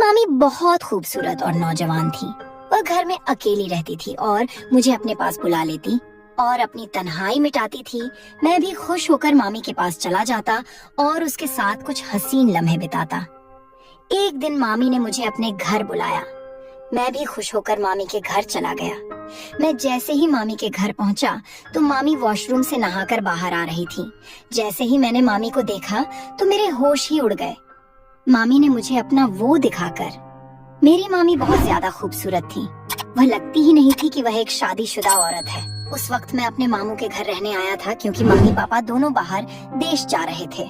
मामी बहुत खूबसूरत और नौजवान थी। वह घर में अकेली रहती थी और मुझे अपने पास बुला लेती और अपनी तन्हाई मिटाती थी। मैं भी खुश होकर मामी के पास चला जाता और उसके साथ कुछ हसीन लम्हे बिताता। एक दिन मामी ने मुझे अपने घर बुलाया। मैं भी खुश होकर मामी के घर चला गया। मैं जैसे ही मामी के घर पहुंचा तो मामी वॉशरूम से नहाकर बाहर आ रही थी। जैसे ही मैंने मामी को देखा तो मेरे होश ही उड़ गए। मामी ने मुझे अपना वो दिखाकर, मेरी मामी बहुत ज्यादा खूबसूरत थी। वह लगती ही नहीं थी कि वह एक शादीशुदा औरत है। उस वक्त मैं अपने मामू के घर रहने आया था क्योंकि मम्मी पापा दोनों बाहर देश जा रहे थे।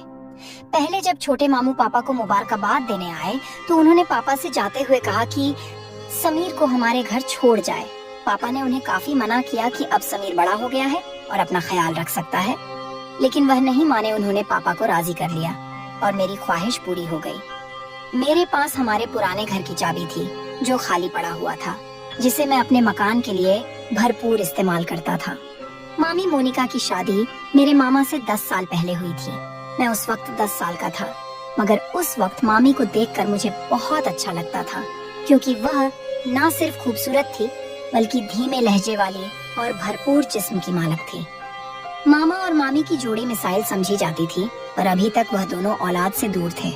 पहले जब छोटे मामू पापा को मुबारकबाद देने आए तो उन्होंने पापा से जाते हुए कहा कि समीर को हमारे घर छोड़ जाए। पापा ने उन्हें काफी मना किया कि अब समीर बड़ा हो गया है और अपना ख्याल रख सकता है, लेकिन वह नहीं माने। उन्होंने पापा को राजी कर लिया और मेरी ख्वाहिश पूरी हो गई। मेरे पास हमारे पुराने घर की चाबी थी जो खाली पड़ा हुआ था, जिसे मैं अपने मकान के लिए भरपूर इस्तेमाल करता था। मामी मोनिका की शादी मेरे मामा से 10 साल पहले हुई थी। मैं उस वक्त 10 साल का था, मगर उस वक्त मामी को देखकर मुझे बहुत अच्छा लगता था क्योंकि वह ना सिर्फ खूबसूरत थी बल्कि धीमे लहजे वाली और भरपूर जिस्म की मालक थी। मामा और मामी की जोड़ी मिसाइल समझी जाती थी, पर अभी तक वह दोनों औलाद से दूर थे।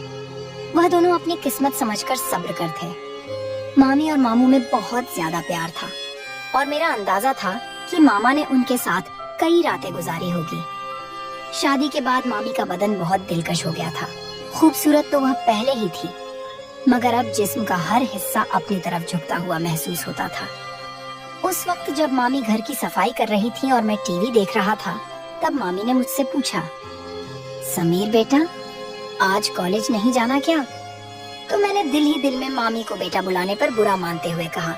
वह दोनों अपनी किस्मत समझकर सब्र करते। मामी और मामू में बहुत ज्यादा प्यार था और मेरा अंदाजा था कि मामा ने उनके साथ कई रातें गुजारी होगी। शादी के बाद मामी का बदन बहुत दिलकश हो गया था। खूबसूरत तो वह पहले ही थी, मगर अब जिस्म का हर हिस्सा अपनी तरफ झुकता हुआ महसूस होता था। उस वक्त जब मामी घर की सफाई कर रही थी और मैं टीवी देख रहा था, तब मामी ने मुझसे पूछा, समीर बेटा, आज कॉलेज नहीं जाना क्या? तो मैंने दिल ही दिल में मामी को बेटा बुलाने पर बुरा मानते हुए कहा,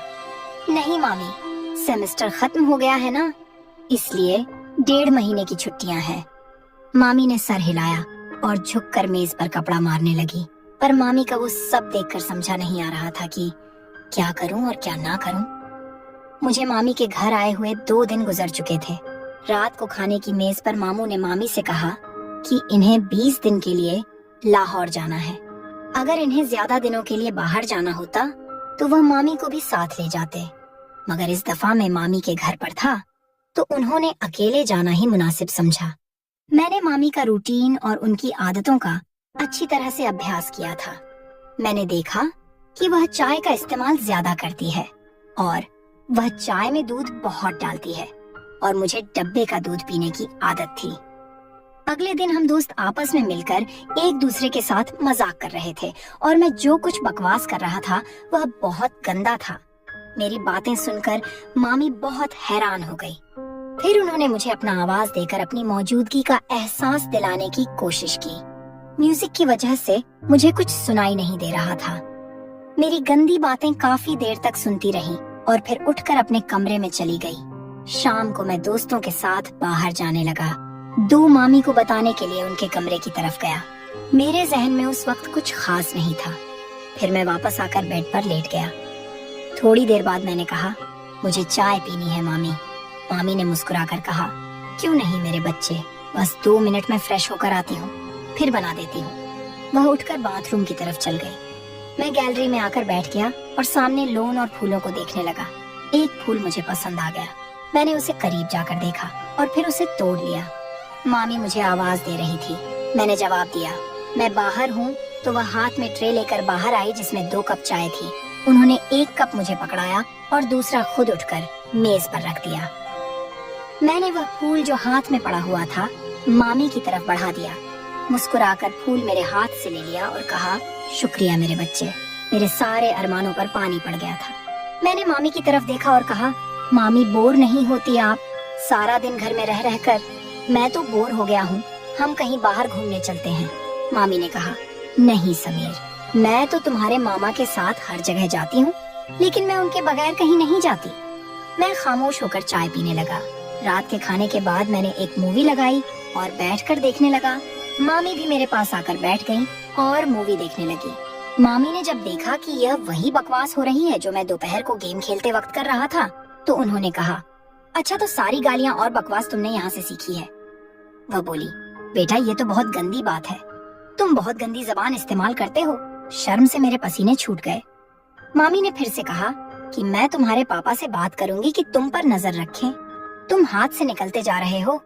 नहीं मामी, सेमेस्टर खत्म हो गया है ना, इसलिए 1.5 महीने की छुट्टियां हैं। मामी ने सर हिलाया और झुककर मेज पर कपड़ा मारने लगी, पर मामी का वो सब देखकर समझा नहीं आ रहा था कि क्या करूं और क्या ना करूं। मुझे मामी के घर आए हुए 2 दिन गुजर चुके थे। रात को खाने की मेज पर मामू ने मामी से कहा कि इन्हें 20 दिन के लिए लाहौर जाना है। अगर इन्हें ज्यादा दिनों के लिए बाहर जाना होता तो वह मामी को भी साथ ले जाते, मगर इस दफा मैं मामी के घर पर था तो उन्होंने अकेले जाना ही मुनासिब समझा। मैंने मामी का रूटीन और उनकी आदतों का अच्छी तरह से अभ्यास किया था। मैंने देखा कि वह चाय का इस्तेमाल ज्यादा करती है और वह चाय में दूध बहुत डालती है और मुझे डब्बे का दूध पीने की आदत थी। अगले दिन हम दोस्त आपस में मिलकर एक दूसरे के साथ मजाक कर रहे थे और मैं जो कुछ बकवास कर रहा था वह बहुत गंदा था। मेरी बातें सुनकर मामी बहुत हैरान हो गई। फिर उन्होंने मुझे अपना आवाज देकर अपनी मौजूदगी का एहसास दिलाने की कोशिश की। म्यूजिक की वजह से मुझे कुछ सुनाई नहीं दे रहा था। मेरी गंदी बातें काफी देर तक सुनती रही और फिर उठकर अपने कमरे में चली गई। शाम को मैं दोस्तों के साथ बाहर जाने लगा। 2 मामी को बताने के लिए उनके कमरे की तरफ गया। मेरे जहन में उस वक्त कुछ खास नहीं था। फिर मैं वापस आकर बेड पर लेट गया। थोड़ी देर बाद मैंने कहा, मुझे चाय पीनी है मामी। मामी ने मुस्कुराकर कहा, क्यों नहीं मेरे बच्चे, बस 2 मिनट में फ्रेश होकर आती हूँ, फिर बना देती हूँ। वह उठकर बाथरूम की तरफ चल गई। मैं गैलरी में आकर बैठ गया और सामने लॉन और फूलों को देखने लगा। एक फूल मुझे पसंद आ गया। मैंने उसे करीब जाकर देखा और फिर उसे तोड़ लिया। मामी मुझे आवाज दे रही थी। मैंने जवाब दिया, मैं बाहर हूँ। तो वह हाथ में ट्रे लेकर बाहर आई जिसमें 2 कप चाय थी। उन्होंने 1 कप मुझे पकड़ाया और दूसरा खुद उठकर मेज पर रख दिया। मैंने वह फूल जो हाथ में पड़ा हुआ था मामी की तरफ बढ़ा दिया। मुस्कुराकर फूल मेरे हाथ से ले लिया और कहा, शुक्रिया मेरे बच्चे। मेरे सारे अरमानों पर पानी पड़ गया था। मैंने मामी की तरफ देखा और कहा, मामी बोर नहीं होती आप? सारा दिन घर में रह रहकर मैं तो बोर हो गया हूँ, हम कहीं बाहर घूमने चलते हैं। मामी ने कहा, नहीं समीर, मैं तो तुम्हारे मामा के साथ हर जगह जाती हूँ, लेकिन मैं उनके बगैर कहीं नहीं जाती। मैं खामोश होकर चाय पीने लगा। रात के खाने के बाद मैंने एक मूवी लगाई और बैठकर देखने लगा। मामी भी मेरे पास आकर बैठ गई और मूवी देखने लगी। मामी ने जब देखा कि यह वही बकवास हो रही है जो मैं दोपहर को गेम खेलते वक्त कर रहा था, तो उन्होंने कहा, अच्छा तो सारी गालियाँ और बकवास तुमने यहाँ से सीखी है? वह बोली, बेटा ये तो बहुत गंदी बात है, तुम बहुत गंदी जबान इस्तेमाल करते हो। शर्म से मेरे पसीने छूट गए मामी ने फिर से कहा कि मैं तुम्हारे पापा से बात करूंगी कि तुम पर नजर रखें। तुम हाथ से निकलते जा रहे हो।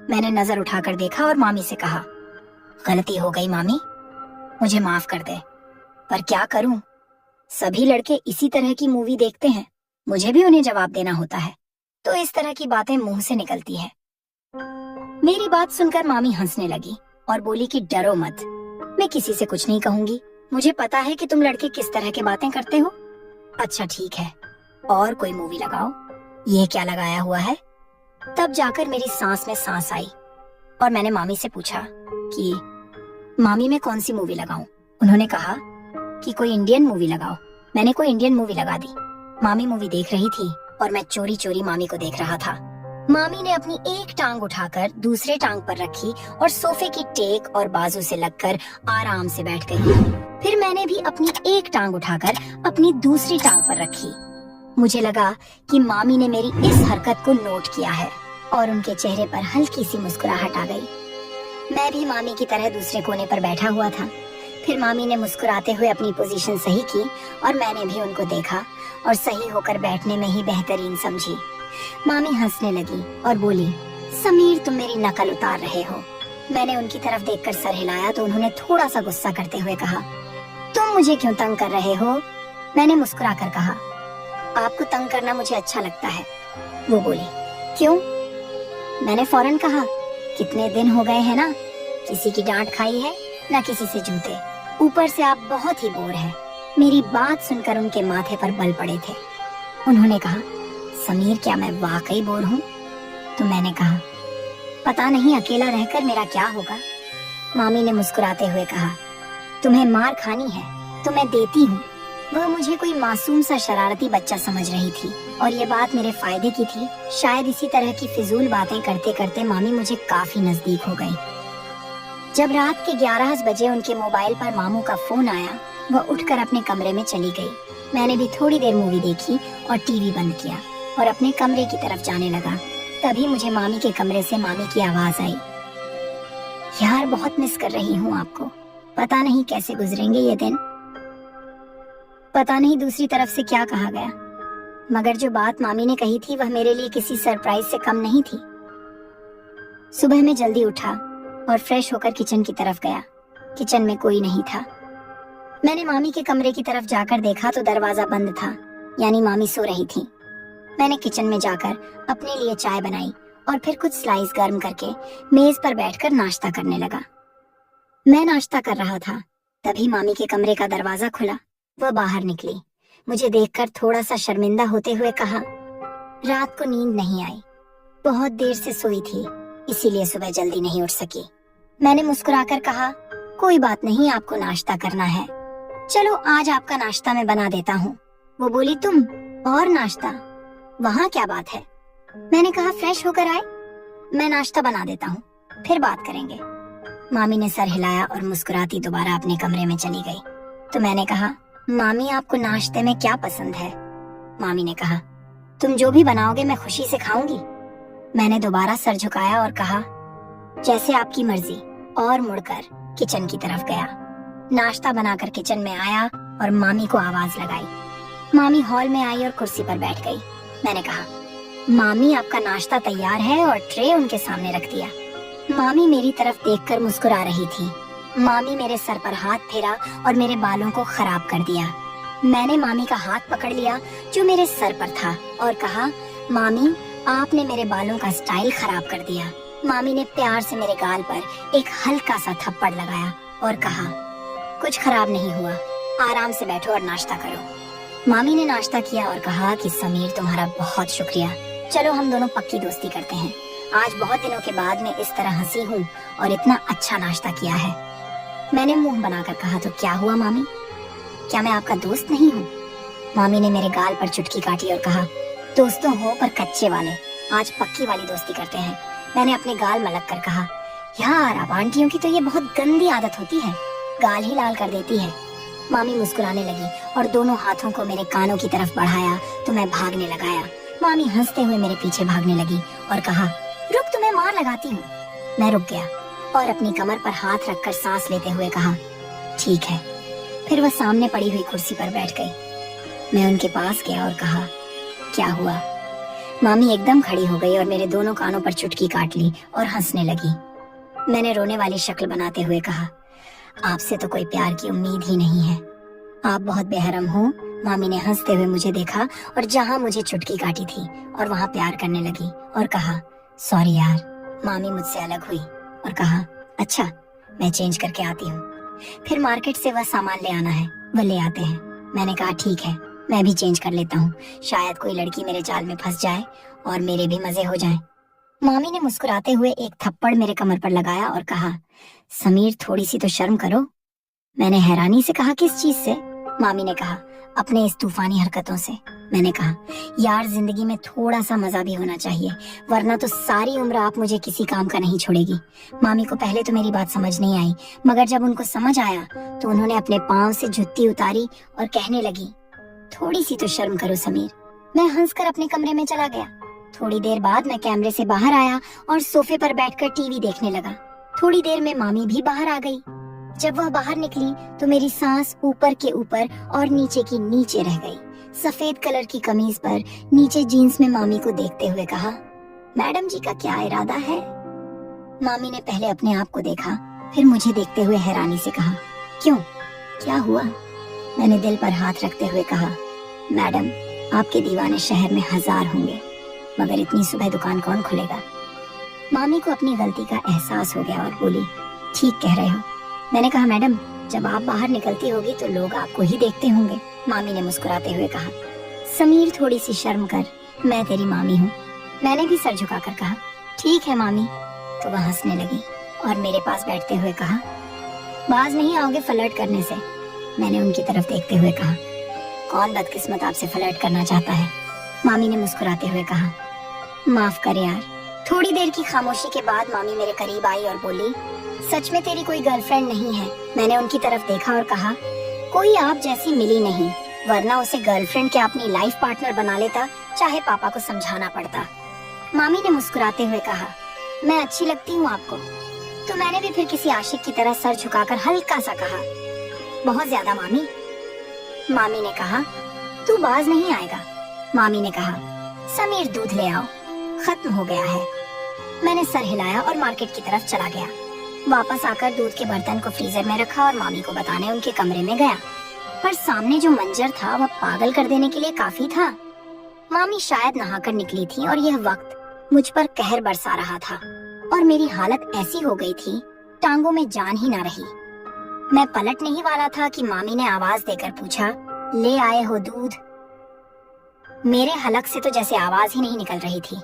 मैंने नजर उठाकर देखा और मामी से कहा, गलती हो गई मामी, मुझे माफ कर दे। पर क्या करूं, सभी लड़के इसी तरह की मूवी देखते हैं, मुझे भी उन्हें जवाब देना होता है, तो इस तरह की बातें मुंह से निकलती है। मेरी बात सुनकर मामी हंसने लगी और बोली कि डरो मत, मैं किसी से कुछ नहीं कहूंगी। मुझे पता है कि तुम लड़के किस तरह की बातें करते हो। अच्छा ठीक है, और कोई मूवी लगाओ। ये क्या लगाया हुआ है? तब जाकर मेरी सांस में सांस आई और मैंने मामी से पूछा कि मामी मैं कौन सी मूवी लगाऊं? उन्होंने कहा कि कोई इंडियन मूवी लगाओ। मैंने कोई इंडियन मूवी लगा दी। मामी मूवी देख रही थी और मैं चोरी चोरी मामी को देख रहा था। मामी ने अपनी एक टांग उठाकर दूसरे टांग पर रखी और सोफे की टेक और बाजू से लगकर आराम से बैठ गई। फिर मैंने भी अपनी एक टांग उठाकर अपनी दूसरी टांग पर रखी। मुझे लगा कि मामी ने मेरी इस हरकत को नोट किया है और उनके चेहरे पर हल्की सी मुस्कुराहट आ गई। मैं भी मामी की तरह दूसरे कोने पर बैठा हुआ था। फिर मामी ने मुस्कुराते हुए अपनी पोजीशन सही की और मैंने भी उनको देखा और सही होकर बैठने में ही बेहतरीन समझी। मामी हंसने लगी और बोली, समीर तुम मेरी नकल उतार रहे हो। मैंने उनकी तरफ देखकर सर हिलाया तो उन्होंने थोड़ा सा गुस्सा करते हुए कहा, तुम मुझे क्यों तंग कर रहे हो? मैंने मुस्कुराकर कहा, आपको तंग करना मुझे अच्छा लगता है। वो बोली, क्यों? मैंने फौरन कहा, कितने दिन हो गए हैं ना, किसी की डांट खाई है ना किसी से जूते, ऊपर से आप बहुत ही बोर हैं। मेरी बात सुनकर उनके माथे पर बल पड़े थे। उन्होंने कहा, समीर क्या मैं वाकई बोर हूँ? तो मैंने कहा, पता नहीं अकेला रहकर मेरा क्या होगा। मामी ने मुस्कुराते हुए कहा, तुम्हें मार खानी है तो मैं देती हूँ। वह मुझे कोई मासूम सा शरारती बच्चा समझ रही थी और ये बात मेरे फायदे की थी। शायद इसी तरह की फिजूल बातें करते करते मामी मुझे काफी नजदीक हो गई। जब रात के 11 बजे उनके मोबाइल पर मामू का फोन आया, वह उठकर अपने कमरे में चली गई। मैंने भी थोड़ी देर मूवी देखी और टीवी बंद किया और अपने कमरे की तरफ जाने लगा। तभी मुझे मामी के कमरे से मामी की आवाज आई, यार बहुत मिस कर रही हूँ आपको। पता नहीं कैसे गुजरेंगे ये दिन। पता नहीं दूसरी तरफ से क्या कहा गया, मगर जो बात मामी ने कही थी वह मेरे लिए किसी सरप्राइज से कम नहीं थी। सुबह में जल्दी उठा और फ्रेश होकर किचन की तरफ गया। किचन में कोई नहीं था। मैंने मामी के कमरे की तरफ जाकर देखा तो दरवाजा बंद था, यानी मामी सो रही थी। मैंने किचन में जाकर अपने लिए चाय बनाई और फिर कुछ स्लाइस गर्म करके मेज पर बैठकर नाश्ता करने लगा। मैं नाश्ता कर रहा था, तभी मामी के कमरे का दरवाजा खुला। वह बाहर निकली। मुझे देखकर थोड़ा सा शर्मिंदा होते हुए कहा, रात को नींद नहीं आई, बहुत देर से सोई थी, इसीलिए सुबह जल्दी नहीं उठ सकी। मैंने मुस्कुराकर कहा, कोई बात नहीं, आपको नाश्ता करना है, चलो आज आपका नाश्ता मैं बना देता हूँ। वो बोली, तुम और नाश्ता? वहाँ क्या बात है? मैंने कहा, फ्रेश होकर आए, मैं नाश्ता बना देता हूँ, फिर बात करेंगे। मामी ने सर हिलाया और मुस्कुराती दोबारा अपने कमरे में चली गई। तो मैंने कहा, मामी आपको नाश्ते में क्या पसंद है? मामी ने कहा, तुम जो भी बनाओगे मैं खुशी से खाऊंगी। मैंने दोबारा सर झुकाया और कहा, जैसे आपकी मर्जी, और मुड़कर किचन की तरफ गया। नाश्ता बनाकर किचन में आया और मामी को आवाज लगाई। मामी हॉल में आई और कुर्सी पर बैठ गई। मैंने कहा, मामी आपका नाश्ता तैयार है, और ट्रे उनके सामने रख दिया। मामी मेरी तरफ देखकर मुस्कुरा रही थी। मामी मेरे सर पर हाथ फेरा और मेरे बालों को खराब कर दिया। मैंने मामी का हाथ पकड़ लिया जो मेरे सर पर था और कहा, मामी आपने मेरे बालों का स्टाइल खराब कर दिया। मामी ने प्यार से मेरे गाल पर एक हल्का सा थप्पड़ लगाया और कहा, कुछ खराब नहीं हुआ, आराम से बैठो और नाश्ता करो। मामी ने नाश्ता किया और कहा कि समीर तुम्हारा बहुत शुक्रिया, चलो हम दोनों पक्की दोस्ती करते हैं। आज बहुत दिनों के बाद मैं इस तरह हंसी हूँ और इतना अच्छा नाश्ता किया है। मैंने मुंह बनाकर कहा, तो क्या हुआ मामी, क्या मैं आपका दोस्त नहीं हूँ? मामी ने मेरे गाल पर चुटकी काटी और कहा, दोस्तों हो पर कच्चे वाले, आज पक्की वाली दोस्ती करते हैं। मैंने अपने गाल मलक कर कहा, यार अब आंटियों की तो ये बहुत गंदी आदत होती है, गाल ही लाल कर देती है। मामी मुस्कुराने लगी और दोनों हाथों को मेरे कानों की तरफ बढ़ाया तो मैं भागने लगाया। मामी हंसते हुए मेरे पीछे भागने लगी और कहा, रुक, तुम्हें मार लगाती हूँ। मैं रुक गया और अपनी कमर पर हाथ रखकर सांस लेते हुए कहा, ठीक है। फिर वह सामने पड़ी हुई कुर्सी पर बैठ गई। मैं उनके पास गया और कहा, क्या हुआ? मामी एकदम खड़ी हो गई और मेरे दोनों कानों पर चुटकी काट ली और हंसने लगी। मैंने रोने वाली शक्ल बनाते हुए कहा, आपसे तो कोई प्यार की उम्मीद ही नहीं है, आप बहुत बेहरम हो। मामी ने हंसते हुए मुझे देखा और जहां मुझे चुटकी काटी थी और वहां प्यार करने लगी और कहा, सॉरी यार। मामी मुझसे अलग हुई और कहा, अच्छा मैं चेंज करके आती हूँ। फिर मार्केट से वह सामान ले आना है, वह ले आते हैं। मैंने कहा, ठीक है, मैं भी चेंज कर लेता हूँ, शायद कोई लड़की मेरे जाल में फंस जाए और मेरे भी मजे हो जाएं। मामी ने मुस्कुराते हुए एक थप्पड़ मेरे कमर पर लगाया और कहा, समीर थोड़ी सी तो शर्म करो। मैंने हैरानी से कहा, किस चीज से? मामी ने कहा, अपने इस तूफानी हरकतों से। मैंने कहा, यार जिंदगी में थोड़ा सा मजा भी होना चाहिए, वरना तो सारी उम्र आप मुझे किसी काम का नहीं छोड़ेगी। मामी को पहले तो मेरी बात समझ नहीं आई, मगर जब उनको समझ आया तो उन्होंने अपने पाँव से जुत्ती उतारी और कहने लगी, थोड़ी सी तो शर्म करो समीर। मैं हंसकर अपने कमरे में चला गया। थोड़ी देर बाद मैं कैमरे से बाहर आया और सोफे पर बैठकर टीवी देखने लगा। थोड़ी देर में मामी भी बाहर आ गई। जब वह बाहर निकली तो मेरी सांस ऊपर के ऊपर और नीचे की नीचे रह गई। सफेद कलर की कमीज पर नीचे जीन्स में मामी को देखते हुए कहा, मैडम जी का क्या इरादा है? मामी ने पहले अपने आप को देखा, फिर मुझे देखते हुए हैरानी से कहा, क्यों, क्या हुआ? मैंने दिल पर हाथ रखते हुए कहा, मैडम आपके दीवाने शहर में 1000 होंगे, मगर इतनी सुबह दुकान कौन खुलेगा? मामी को अपनी गलती का एहसास हो गया और बोली, ठीक कह रहे हो। मैंने कहा, मैडम जब आप बाहर निकलती होगी तो लोग आपको ही देखते होंगे। मामी ने मुस्कुराते हुए कहा, समीर थोड़ी सी शर्म कर, मैं तेरी मामी हूँ। मैंने भी सर झुकाकर कहा, ठीक है मामी। तो वह हंसने लगी और मेरे पास बैठते हुए कहा, बाज नहीं आओगे फ्लर्ट करने से? मैंने उनकी तरफ देखते हुए कहा, कौन बदकिस्मत आपसे फ्लर्ट करना चाहता है? मामी ने मुस्कुराते हुए कहा, माफ कर यार। थोड़ी देर की खामोशी के बाद मामी मेरे करीब आई और बोली, सच में तेरी कोई गर्लफ्रेंड नहीं है? मैंने उनकी तरफ देखा और कहा, कोई आप जैसी मिली नहीं, वरना उसे गर्लफ्रेंड क्या अपनी लाइफ पार्टनर बना लेता, चाहे पापा को समझाना पड़ता। मामी ने मुस्कुराते हुए कहा, मैं अच्छी लगती हूँ आपको? तो मैंने भी फिर किसी आशिक की तरह सर झुकाकर हल्का सा कहा, बहुत ज्यादा मामी। मामी ने कहा, तू बाज नहीं आएगा। मामी ने कहा, समीर दूध ले आओ, खत्म हो गया है। मैंने सर हिलाया और मार्केट की तरफ चला गया। वापस आकर दूध के बर्तन को फ्रीजर में रखा और मामी को बताने उनके कमरे में गया, पर सामने जो मंजर था वह पागल कर देने के लिए काफी था। मामी शायद नहाकर निकली थी और यह वक्त मुझ पर कहर बरसा रहा था और मेरी हालत ऐसी हो गई थी, टांगों में जान ही ना रही। मैं पलटने ही वाला था कि मामी ने आवाज देकर पूछा, ले आए हो दूध? मेरे हलक से तो जैसे आवाज ही नहीं निकल रही थी।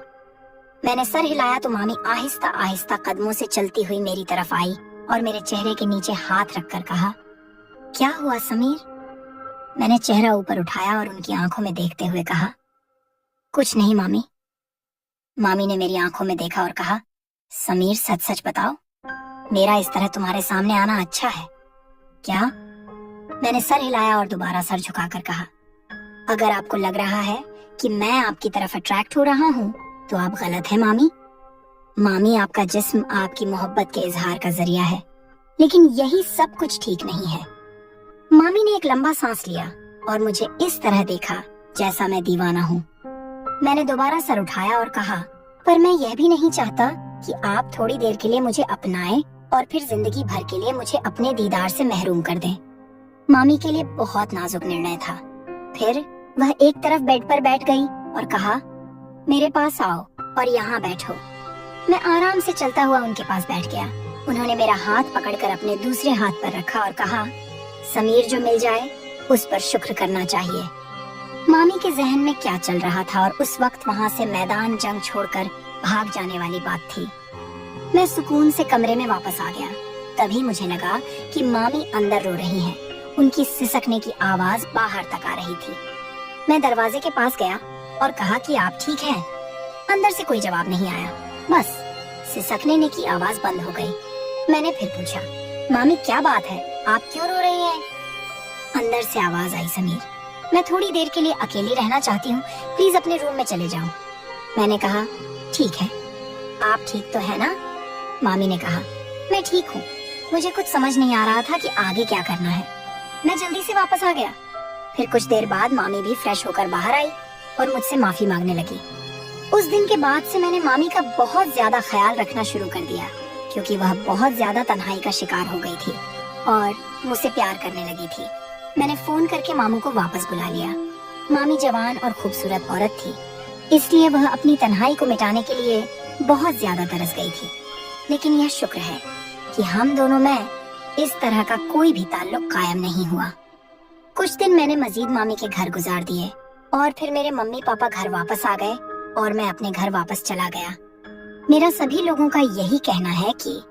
मैंने सर हिलाया तो मामी आहिस्ता आहिस्ता कदमों से चलती हुई मेरी तरफ आई और मेरे चेहरे के नीचे हाथ रखकर कहा, क्या हुआ समीर? मैंने चेहरा ऊपर उठाया और उनकी आंखों में देखते हुए कहा, कुछ नहीं मामी। मामी ने मेरी आंखों में देखा और कहा, समीर सच सच बताओ, मेरा इस तरह तुम्हारे सामने आना अच्छा है क्या? मैंने सर हिलाया और दोबारा सर झुकाकर कहा, अगर आपको लग रहा है कि मैं आपकी तरफ अट्रैक्ट हो रहा हूँ तो आप गलत है मामी। मामी आपका जिस्म आपकी मोहब्बत के इजहार का जरिया है, लेकिन यही सब कुछ ठीक नहीं है। मामी ने एक लंबा सांस लिया और मुझे इस तरह देखा जैसा मैं दीवाना हूँ। मैंने दोबारा सर उठाया और कहा, पर मैं यह भी नहीं चाहता कि आप थोड़ी देर के लिए मुझे अपनाएं और फिर जिंदगी भर के लिए मुझे अपने दीदार से महरूम कर दें। मामी के लिए बहुत नाजुक निर्णय था। फिर वह एक तरफ बेड पर बैठ गई और कहा, मेरे पास आओ और यहाँ बैठो। मैं आराम से चलता हुआ उनके पास बैठ गया। उन्होंने मेरा हाथ पकड़कर अपने दूसरे हाथ पर रखा और कहा, समीर जो मिल जाए उस पर शुक्र करना चाहिए। मामी के जहन में क्या चल रहा था और उस वक्त वहाँ से मैदान जंग छोड़कर भाग जाने वाली बात थी। मैं सुकून से कमरे में वापस आ गया। तभी मुझे लगा कि मामी अंदर रो रही हैं। उनकी सिसकने की आवाज बाहर तक आ रही थी। मैं दरवाजे के पास गया और कहा कि आप ठीक हैं? अंदर से कोई जवाब नहीं आया, बस सिसकने की आवाज बंद हो गई। मैंने फिर पूछा, मामी क्या बात है, आप क्यों रो रही हैं? अंदर से आवाज आई, समीर मैं थोड़ी देर के लिए अकेली रहना चाहती हूँ, प्लीज अपने रूम में चले जाओ। मैंने कहा, ठीक है, आप ठीक तो है ना? मामी ने कहा, मैं ठीक हूँ। मुझे कुछ समझ नहीं आ रहा था कि आगे क्या करना है। मैं जल्दी से वापस आ गया। फिर कुछ देर बाद मामी भी फ्रेश होकर बाहर आई और मुझसे माफी मांगने लगी। उस दिन के बाद से मैंने मामी का बहुत ज्यादा ख्याल रखना शुरू कर दिया, क्योंकि वह बहुत ज्यादा तन्हाई का शिकार हो गई थी और मुझसे प्यार करने लगी थी। मैंने फोन करके मामू को वापस बुला लिया। मामी जवान और खूबसूरत औरत थी, इसलिए वह अपनी तन्हाई को मिटाने के लिए बहुत ज्यादा तरस गई थी। लेकिन यह शुक्र है कि हम दोनों में इस तरह का कोई भी ताल्लुक कायम नहीं हुआ। कुछ दिन मैंने मजीद मामी के घर गुजार दिए और फिर मेरे मम्मी पापा घर वापस आ गए और मैं अपने घर वापस चला गया। मेरा सभी लोगों का यही कहना है कि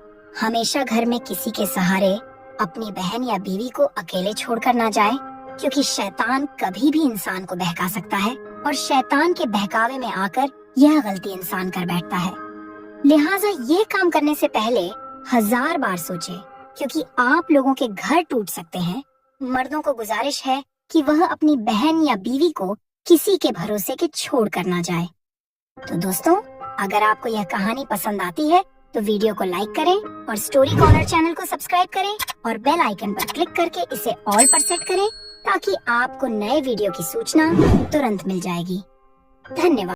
हमेशा घर में किसी के सहारे अपनी बहन या बीवी को अकेले छोड़कर ना जाए, क्योंकि शैतान कभी भी इंसान को बहका सकता है और शैतान के बहकावे में आकर यह गलती इंसान कर बैठता है। लिहाजा ये काम करने से पहले 1000 बार सोचें, क्योंकि आप लोगों के घर टूट सकते हैं। मर्दों को गुजारिश है कि वह अपनी बहन या बीवी को किसी के भरोसे के छोड़ कर ना जाए। तो दोस्तों, अगर आपको यह कहानी पसंद आती है तो वीडियो को लाइक करें और स्टोरी कॉर्नर चैनल को सब्सक्राइब करें और बेल आइकन पर क्लिक करके इसे ऑल पर सेट करें, ताकि आपको नए वीडियो की सूचना तुरंत मिल जाएगी। धन्यवाद।